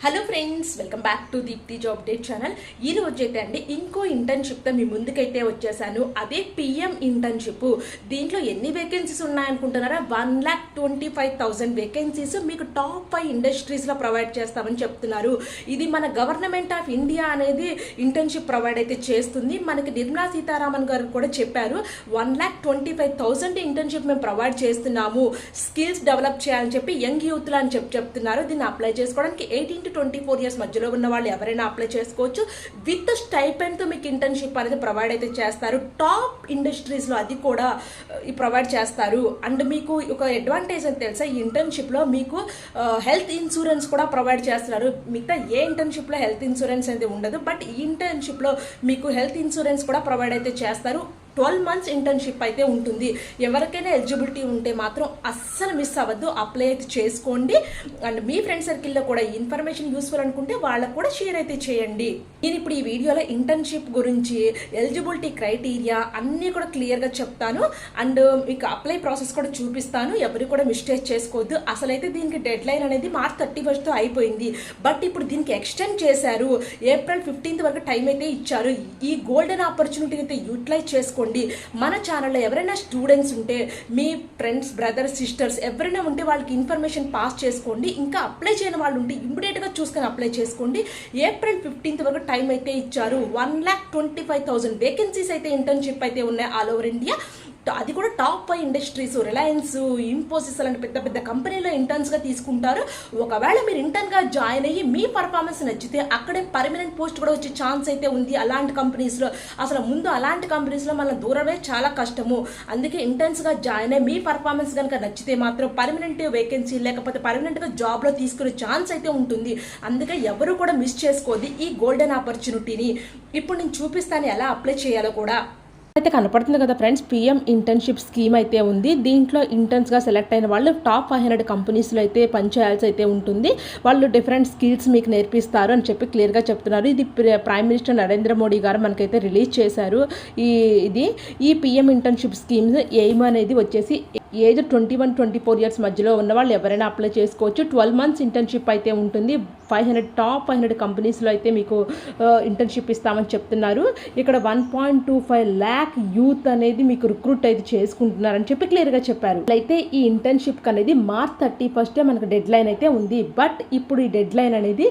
Hello friends, welcome back to Deepthi job update channel. ఈ రోజు అయితే అండి ఇంకో ఇంటర్న్షిప్తో మీ ముందుకైతే వచ్చేసాను. అదే పిఎం ఇంటర్న్షిప్. దీంట్లో ఎన్ని వేకెన్సీస్ ఉన్నాయనుకుంటున్నారా? 1,25,000 వేకెన్సీస్ మీకు టాప్ 5 ఇండస్ట్రీస్లో ప్రొవైడ్ చేస్తామని చెప్తున్నారు. ఇది మన గవర్నమెంట్ ఆఫ్ ఇండియా అనేది ఇంటర్న్షిప్ ప్రొవైడ్ అయితే చేస్తుంది. మనకి నిర్మలా సీతారామన్ గారు కూడా చెప్పారు, 1,25,000 ఇంటర్న్షిప్ మేము ప్రొవైడ్ చేస్తున్నాము, స్కిల్స్ డెవలప్ చేయాలని చెప్పి యంగ్ యూత్లు అని చెప్తున్నారు. దీన్ని అప్లై చేసుకోవడానికి 18 to 24 ఇయర్స్ మధ్యలో ఉన్న వాళ్ళు ఎవరైనా అప్లై చేసుకోవచ్చు. విత్ స్టైపెండ్తో మీకు ఇంటర్న్షిప్ అనేది ప్రొవైడ్ అయితే చేస్తారు. టాప్ ఇండస్ట్రీస్లో అది కూడా ప్రొవైడ్ చేస్తారు. అండ్ మీకు ఒక అడ్వాంటేజ్ అని తెలుసా, ఈ ఇంటర్న్షిప్లో మీకు హెల్త్ ఇన్సూరెన్స్ కూడా ప్రొవైడ్ చేస్తున్నారు. మిగతా ఏ ఇంటర్న్షిప్లో హెల్త్ ఇన్సూరెన్స్ అనేది ఉండదు, బట్ ఈ ఇంటర్న్షిప్లో మీకు హెల్త్ ఇన్సూరెన్స్ కూడా ప్రొవైడ్ అయితే చేస్తారు. 12 months ఇంటర్న్షిప్ అయితే ఉంటుంది. ఎవరికైనా ఎలిజిబిలిటీ ఉంటే మాత్రం అస్సలు మిస్ అవ్వద్దు, అప్లై అయితే చేసుకోండి. అండ్ మీ ఫ్రెండ్ సర్కిల్లో కూడా ఈ ఇన్ఫర్మేషన్ యూస్ఫుల్ అనుకుంటే వాళ్ళకు కూడా షేర్ అయితే చేయండి. నేను ఇప్పుడు ఈ వీడియోలో ఇంటర్న్షిప్ గురించి, ఎలిజిబిలిటీ క్రైటీరియా అన్నీ కూడా క్లియర్గా చెప్తాను. అండ్ మీకు అప్లై ప్రాసెస్ కూడా చూపిస్తాను. ఎవరు కూడా మిస్టేక్ చేసుకోవద్దు. అసలైతే దీనికి డెడ్ లైన్ అనేది March 31st అయిపోయింది, బట్ ఇప్పుడు దీనికి ఎక్స్టెండ్ చేశారు. April 15th వరకు టైం అయితే ఇచ్చారు. ఈ గోల్డెన్ ఆపర్చునిటీ అయితే యూటిలైజ్ చేసుకోండి. మన ఛానల్లో ఎవరైనా స్టూడెంట్స్ ఉంటే, మీ ఫ్రెండ్స్, బ్రదర్స్, సిస్టర్స్ ఎవరైనా ఉంటే వాళ్ళకి ఇన్ఫర్మేషన్ పాస్ చేసుకోండి. ఇంకా అప్లై చేయని వాళ్ళు ఉంటే ఇమ్మీడియట్గా చూసుకొని అప్లై చేసుకోండి. April 15th వరకు టైం అయితే ఇచ్చారు. 1,25,000 వేకెన్సీస్ అయితే ఇంటర్న్షిప్ అయితే ఉన్నాయి ఆల్ ఓవర్ ఇండియా. అది కూడా టాప్ 5 ఇండస్ట్రీస్, రిలయన్స్, ఇన్ఫోసిస్ అలాంటి పెద్ద పెద్ద కంపెనీలో ఇంటర్న్స్గా తీసుకుంటారు. ఒకవేళ మీరు ఇంటర్న్గా జాయిన్ అయ్యి మీ పర్ఫార్మెన్స్ నచ్చితే అక్కడే పర్మనెంట్ పోస్ట్ కూడా వచ్చే ఛాన్స్ అయితే ఉంది. అలాంటి కంపెనీస్లో అసలు ముందు అలాంటి కంపెనీస్లో మన దూరమే చాలా కష్టము. అందుకే ఇంటర్న్స్గా జాయిన్ అయ్యి మీ పర్ఫార్మెన్స్ కనుక నచ్చితే మాత్రం పర్మనెంట్ వేకెన్సీ లేకపోతే పర్మనెంట్గా జాబ్లో తీసుకునే ఛాన్స్ అయితే ఉంటుంది. అందుకే ఎవరు కూడా మిస్ చేసుకోవద్దు ఈ గోల్డెన్ ఆపర్చునిటీని. ఇప్పుడు నేను చూపిస్తాను ఎలా అప్లై చేయాలో కూడా. అయితే కనపడుతుంది కదా ఫ్రెండ్స్, పిఎం ఇంటర్న్షిప్ స్కీమ్ అయితే ఉంది. దీంట్లో ఇంటర్న్స్గా సెలెక్ట్ అయిన వాళ్ళు టాప్ 500 కంపెనీస్లో అయితే పనిచేయాల్సి అయితే ఉంటుంది. వాళ్ళు డిఫరెంట్ స్కిల్స్ మీకు నేర్పిస్తారు అని చెప్పి క్లియర్గా చెప్తున్నారు. ఇది ప్రైమ్ మినిస్టర్ నరేంద్ర మోడీ గారు మనకైతే రిలీజ్ చేశారు. ఈ పిఎం ఇంటర్న్షిప్ స్కీమ్స్ ఎయిమ్ అనేది వచ్చేసి ఏజ్ 21-24 ఇయర్స్ మధ్యలో ఉన్న వాళ్ళు ఎవరైనా అప్లై చేసుకోవచ్చు. 12 months ఇంటర్న్షిప్ అయితే ఉంటుంది. టాప్ 500 కంపెనీస్లో అయితే మీకు ఇంటర్న్షిప్ ఇస్తామని చెప్తున్నారు. ఇక్కడ 1.25 lakh యూత్ అనేది మీకు రిక్రూట్ అయితే చేసుకుంటున్నారని చెప్పి క్లియర్గా చెప్పారు. అయితే ఈ ఇంటర్న్షిప్ అనేది March 31st మనకు డెడ్ లైన్ అయితే ఉంది. బట్ ఇప్పుడు ఈ డెడ్ లైన్ అనేది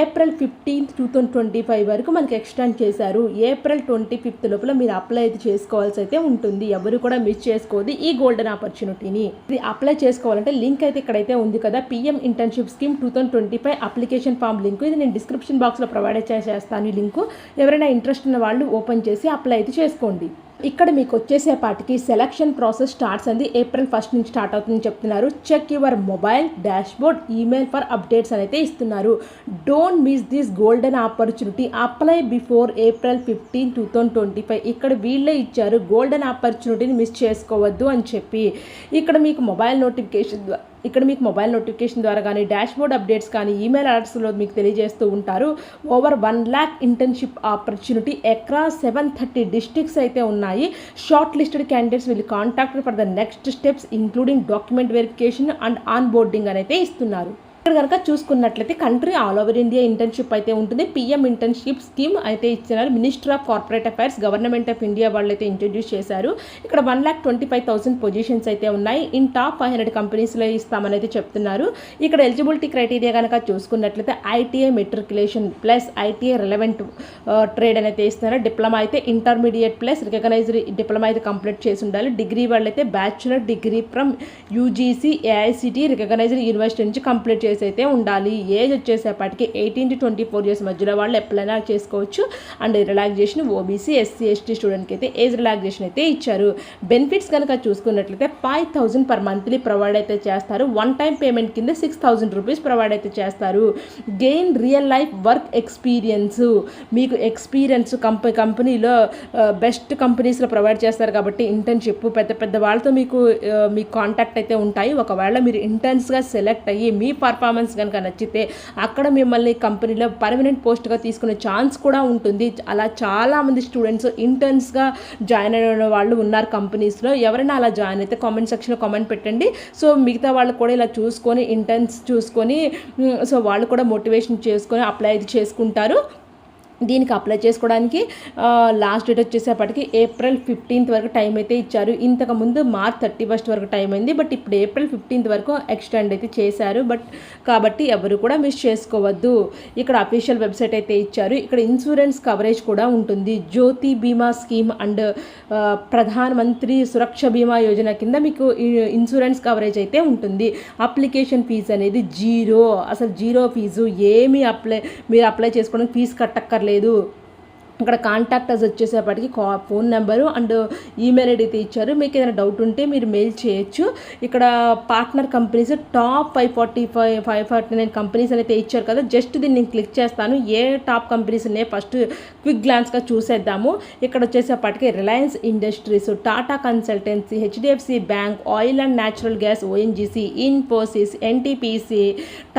April 15th, 2025 వరకు మనకి ఎక్స్టెండ్ చేశారు. April 25th లోపల మీరు అప్లై అయితే చేసుకోవాల్సి అయితే ఉంటుంది. ఎవరు కూడా మిస్ చేసుకోవద్దు ఈ గోల్డెన్ ఆపర్చునిటీని. ఇది అప్లై చేసుకోవాలంటే లింక్ అయితే ఇక్కడైతే ఉంది కదా, PM internship scheme 2025 application form link. ఇది నేను డిస్క్రిప్షన్ బాక్స్లో ప్రొవైడ్ చేస్తాను ఈ లింకు. ఎవరైనా ఇంట్రెస్ట్ ఉన్న వాళ్ళు ఓపెన్ చేసి అప్లై అయితే చేసుకోండి. ఇక్కడ మీకు వచ్చేసేపాటికి సెలక్షన్ ప్రాసెస్ స్టార్ట్స్ అంది April 1st నుంచి స్టార్ట్ అవుతుందని చెప్తున్నారు. Check your mobile, dashboard, email for updates అని అయితే ఇస్తున్నారు. Don't miss this golden opportunity, apply before April 15, 2025. ఇక్కడ వీళ్ళే ఇచ్చారు గోల్డెన్ ఆపర్చునిటీని మిస్ చేసుకోవద్దు అని చెప్పి. ఇక్కడ మీకు మొబైల్ నోటిఫికేషన్ ద్వారా కానీ, డాష్బోర్డ్ అప్డేట్స్ కానీ, ఈమెయిల్ అలర్ట్స్లో మీకు తెలియజేస్తూ ఉంటారు. Over 1 lakh internship opportunity across 730 districts అయితే ఉన్నాయి. Short listed candidates will contact for the next steps including document verification and on boarding అని అయితే ఇస్తున్నారు. ఇక్కడ కనుక చూసుకున్నట్లయితే country all over India internship అయితే ఉంటుంది. పిఎం ఇంటర్న్షిప్ స్కీమ్ అయితే ఇచ్చినారు. Minister of corporate affairs, government of India వాళ్ళు అయితే ఇంట్రడ్యూస్ చేశారు. ఇక్కడ 1,25,000 పొజిషన్స్ అయితే ఉన్నాయి. ఇన్ టాప్ 500 కంపెనీస్లో ఇస్తామని అయితే చెప్తున్నారు. ఇక్కడ ఎలిజిబిలిటీ క్రైటీరియా కనుక చూసుకున్నట్లయితే ITI matriculation plus ITI relevant trade అని అయితే ఇస్తున్నారు. డిప్లొమా అయితే ఇంటర్మీడియట్ ప్లస్ రికగ్నైజ్డ్ డిప్లొమా అయితే కంప్లీట్ చేసి ఉండాలి. డిగ్రీ వాళ్ళైతే bachelor degree from UGC AICTE recognised university నుంచి కంప్లీట్ చేసి అయితే ఉండాలి. ఏజ్ వచ్చేసేపటికి 18 to 24 ఇయర్స్ మధ్యలో వాళ్ళు ఎప్పుడైనా చేసుకోవచ్చు. And relaxation OBC, SC, ST స్టూడెంట్కి అయితే ఏజ్ రిలాక్సేషన్ అయితే ఇచ్చారు. బెనిఫిట్స్ కనుక చూసుకున్నట్లయితే 5,000 per monthly ప్రొవైడ్ అయితే చేస్తారు. వన్ టైం పేమెంట్ కింద 6,000 rupees ప్రొవైడ్ అయితే చేస్తారు. Gain real life work experience, మీకు ఎక్స్పీరియన్స్ కంపెనీలో బెస్ట్ కంపెనీస్లో ప్రొవైడ్ చేస్తారు కాబట్టి ఇంటర్న్షిప్ పెద్ద పెద్ద వాళ్ళతో మీకు కాంటాక్ట్ అయితే ఉంటాయి. ఒకవేళ మీరు ఇంటర్న్స్గా సెలెక్ట్ అయ్యి మీ పర్ఫార్మెన్స్ కనుక నచ్చితే అక్కడ మిమ్మల్ని కంపెనీలో పర్మనెంట్ పోస్ట్గా తీసుకునే ఛాన్స్ కూడా ఉంటుంది. అలా చాలామంది స్టూడెంట్స్ ఇంటర్న్స్గా జాయిన్ అయిన వాళ్ళు ఉన్నారు కంపెనీస్లో. ఎవరైనా అలా జాయిన్ అయితే కామెంట్ సెక్షన్లో కామెంట్ పెట్టండి. సో మిగతా వాళ్ళు కూడా ఇలా చూసుకొని ఇంటర్న్స్ చూసుకొని సో వాళ్ళు కూడా మోటివేషన్ చేసుకొని అప్లై చేసుకుంటారు. దీనికి అప్లై చేసుకోవడానికి లాస్ట్ డేట్ వచ్చేసేపటికి April 15th వరకు టైం అయితే ఇచ్చారు. ఇంతకుముందు March 31st వరకు టైం అయింది, బట్ ఇప్పుడు April 15th వరకు ఎక్స్టెండ్ అయితే చేశారు. కాబట్టి ఎవరు కూడా మిస్ చేసుకోవద్దు. ఇక్కడ అఫీషియల్ వెబ్సైట్ అయితే ఇచ్చారు. ఇక్కడ ఇన్సూరెన్స్ కవరేజ్ కూడా ఉంటుంది. జ్యోతి బీమా స్కీమ్ అండ్ ప్రధాన మంత్రి సురక్ష బీమా యోజన కింద మీకు ఇన్సూరెన్స్ కవరేజ్ అయితే ఉంటుంది. అప్లికేషన్ ఫీజు అనేది అసలు జీరో ఫీజు. మీరు అప్లై చేసుకోవడానికి ఫీజు కట్టక్కర్లేదు. ఇక్కడ కాంటాక్టర్స్ వచ్చేసేపటికి phone number and email ID అయితే ఇచ్చారు. మీకు ఏదైనా డౌట్ ఉంటే మీరు మెయిల్ చేయొచ్చు. ఇక్కడ పార్ట్నర్ కంపెనీస్ టాప్ 549 కంపెనీస్ అయితే ఇచ్చారు కదా, జస్ట్ దీన్ని నేను క్లిక్ చేస్తాను. ఏ టాప్ కంపెనీస్ ఉన్నాయి ఫస్ట్ క్విక్ గ్లాన్స్గా చూసేద్దాము. ఇక్కడ వచ్చేసేపటికి Reliance Industries, Tata Consultancy, HDFC Bank, Oil and Natural Gas ONGC, Infosys, NTPC,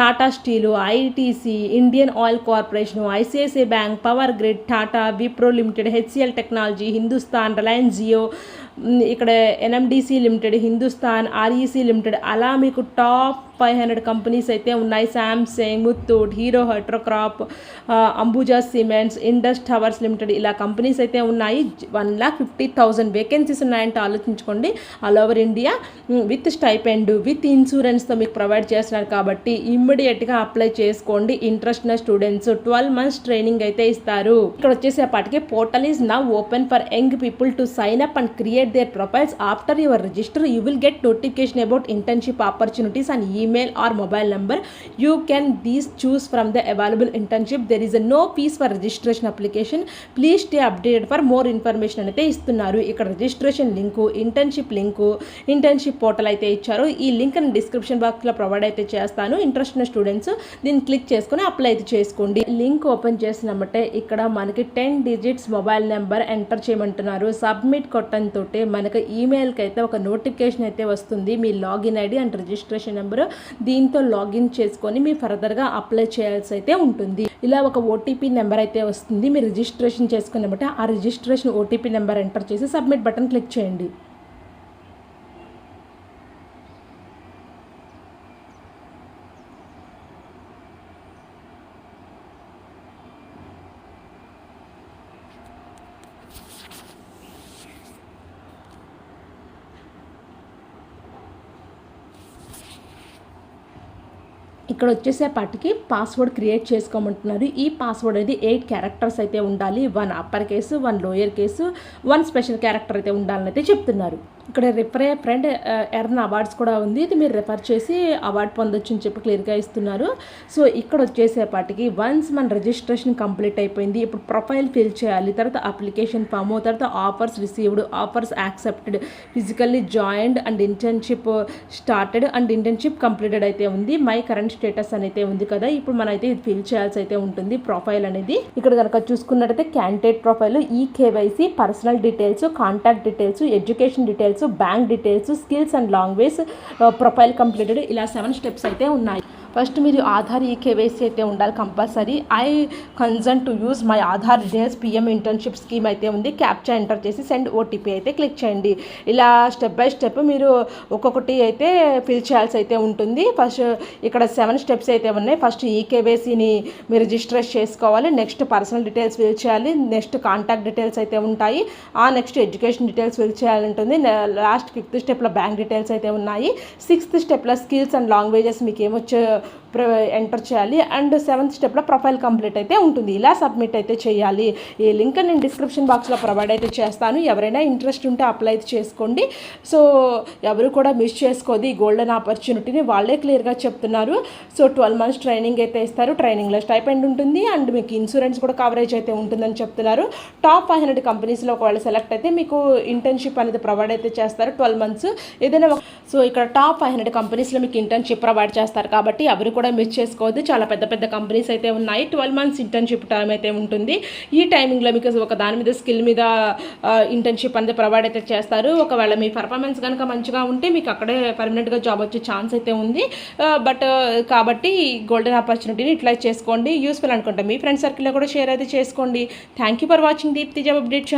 Tata Steel, ITC, Indian Oil Corporation, ICICI Bank, Power Grid, Tata, Wipro Limited, HCL Technology, Hindustan, Reliance Jio, ఇక్కడ NMDC Limited, Hindustan, REC Limited, అలా మీకు top 500 companies అయితే ఉన్నాయి. Samsung, Muthoot, Hero హైడ్రోక్రాప్, Ambuja Cements, Indus Towers Limited, ఇలా companies అయితే ఉన్నాయి. 1,50,000 vacancies ఉన్నాయంటే ఆలోచించుకోండి. All over India with stipend with ఇన్సూరెన్స్తో మీకు ప్రొవైడ్ చేస్తున్నారు కాబట్టి ఇమ్మీడియట్గా అప్లై చేసుకోండి. ఇంట్రెస్ట్ ఉన్న స్టూడెంట్స్ 12 months ట్రైనింగ్ అయితే ఇస్తారు. ఇక్కడ వచ్చేసేపటికి portal is now open for young people to sign up and create their profiles. After your register, you will get notification about internship opportunities and email or mobile number. You can choose from the available internship. There is no fees for registration application. Please stay updated for more information అయితే ఇస్తున్నారు. ఇక్కడ registration link, internship portal అయితే ఇచ్చారు. ఈ link description బాక్స్లో provide అయితే చేస్తాను. Interest ఉన్న స్టూడెంట్స్ దీన్ని క్లిక్ చేసుకుని అప్లై అయితే చేసుకోండి. లింక్ ఓపెన్ చేసినట్టే ఇక్కడ మనకి 10 digits మొబైల్ నెంబర్ ఎంటర్ చేయమంటున్నారు. సబ్మిట్ కొట్టడంతో మనకు ఈమెయిల్కి అయితే ఒక నోటిఫికేషన్ అయితే వస్తుంది. మీ login ID and registration number, దీంతో లాగిన్ చేసుకొని మీ ఫర్దర్గా అప్లై చేయాల్సి అయితే ఉంటుంది. ఇలా ఒక OTP నెంబర్ అయితే వస్తుంది. మీరు రిజిస్ట్రేషన్ చేసుకున్నమాట ఆ రిజిస్ట్రేషన్ OTP నెంబర్ ఎంటర్ చేసి సబ్మిట్ బటన్ క్లిక్ చేయండి. ఇక్కడ వచ్చేసేపటికి పాస్వర్డ్ క్రియేట్ చేసుకోమంటున్నారు. ఈ పాస్వర్డ్ అనేది 8 characters అయితే ఉండాలి. 1 upper case, 1 lower case, 1 special character అయితే ఉండాలని అయితే చెప్తున్నారు. ఇక్కడ రిఫర్ ఫ్రెండ్ ఎర్న్ అవార్డ్స్ కూడా ఉంది. ఇది మీరు రెఫర్ చేసి అవార్డ్ పొందొచ్చు అని చెప్పి క్లియర్గా ఇస్తున్నారు. సో ఇక్కడ వచ్చేసేపటికి వన్స్ మన రిజిస్ట్రేషన్ కంప్లీట్ అయిపోయింది. ఇప్పుడు ప్రొఫైల్ ఫిల్ చేయాలి, తర్వాత అప్లికేషన్ ఫామ్, తర్వాత offers received, offers accepted, physically joined and internship started and internship completed అయితే ఉంది. మై కరెంట్ స్టేటస్ అని అయితే ఉంది కదా, ఇప్పుడు మనం అయితే ఇది ఫిల్ చేయాల్సి అయితే ఉంటుంది. ప్రొఫైల్ అనేది ఇక్కడ కనుక చూసుకున్నట్టయితే candidate profile, KYC, personal details, contact details, education details, bank details, skills and language, profile completed, ఇలా 7 steps అయితే ఉన్నాయి. ఫస్ట్ మీరు ఆధార్ KYC అయితే ఉండాలి compulsory. I concern to use my Aadhaar details PM internship scheme అయితే ఉంది. క్యాప్చా ఎంటర్ చేసి send OTP అయితే క్లిక్ చేయండి. ఇలా స్టెప్ బై స్టెప్ మీరు ఒక్కొక్కటి అయితే ఫిల్ చేయాల్సి అయితే ఉంటుంది. ఫస్ట్ ఇక్కడ 7 steps అయితే ఉన్నాయి. ఫస్ట్ KYCని మీరు రిజిస్టర్ చేసుకోవాలి. నెక్స్ట్ పర్సనల్ డీటెయిల్స్ ఫిల్ చేయాలి. నెక్స్ట్ కాంటాక్ట్ డీటెయిల్స్ అయితే ఉంటాయి. నెక్స్ట్ ఎడ్యుకేషన్ డీటెయిల్స్ ఫిల్ చేయాలి ఉంటుంది. లాస్ట్ 5th స్టెప్లో బ్యాంక్ డీటెయిల్స్ అయితే ఉన్నాయి. 6th స్టెప్లో స్కిల్స్ అండ్ లాంగ్వేజెస్ మీకు ఏమొచ్చో ఎంటర్ చేయాలి. అండ్ 7th స్టెప్లో ప్రొఫైల్ కంప్లీట్ అయితే ఉంటుంది. ఇలా సబ్మిట్ అయితే చేయాలి. ఈ లింక్ నేను డిస్క్రిప్షన్ బాక్స్లో ప్రొవైడ్ అయితే చేస్తాను. ఎవరైనా ఇంట్రెస్ట్ ఉంటే అప్లై అయితే చేసుకోండి. సో ఎవరు కూడా మిస్ చేసుకోదు ఈ గోల్డెన్ ఆపర్చునిటీని, వాళ్ళే క్లియర్గా చెప్తున్నారు. సో 12 months ట్రైనింగ్ అయితే ఇస్తారు. ట్రైనింగ్లో స్టైపెండ్ ఉంటుంది అండ్ మీకు ఇన్సూరెన్స్ కూడా కవరేజ్ అయితే ఉంటుందని చెప్తున్నారు. టాప్ 500 కంపెనీస్లో ఒకవేళ సెలెక్ట్ అయితే మీకు ఇంటర్న్షిప్ అనేది ప్రొవైడ్ అయితే చేస్తారు 12 months ఏదైనా. సో ఇక్కడ టాప్ 500 కంపెనీస్లో మీకు ఇంటర్న్షిప్ ప్రొవైడ్ చేస్తారు కాబట్టి ఎవరు కూడా కూడా మిస్ చేసుకోవద్దు. చాలా పెద్ద పెద్ద కంపెనీస్ అయితే ఉన్నాయి. 12 months ఇంటర్న్షిప్ టైం అయితే ఉంటుంది. ఈ టైమింగ్లో మీకు ఒక దాని మీద స్కిల్ మీద ఇంటర్న్షిప్ అనేది ప్రొవైడ్ అయితే చేస్తారు. ఒకవేళ మీ పర్ఫార్మెన్స్ కనుక మంచిగా ఉంటే మీకు అక్కడే పర్మనెంట్గా జాబ్ వచ్చే ఛాన్స్ అయితే ఉంది. కాబట్టి గోల్డెన్ ఆపర్చునిటీని యూటిలైజ్ చేసుకోండి. యూస్ఫుల్ అనుకుంటా మీ ఫ్రెండ్ సర్కిల్లో కూడా షేర్ అయితే చేసుకోండి. Thank you for watching Deepthi job update.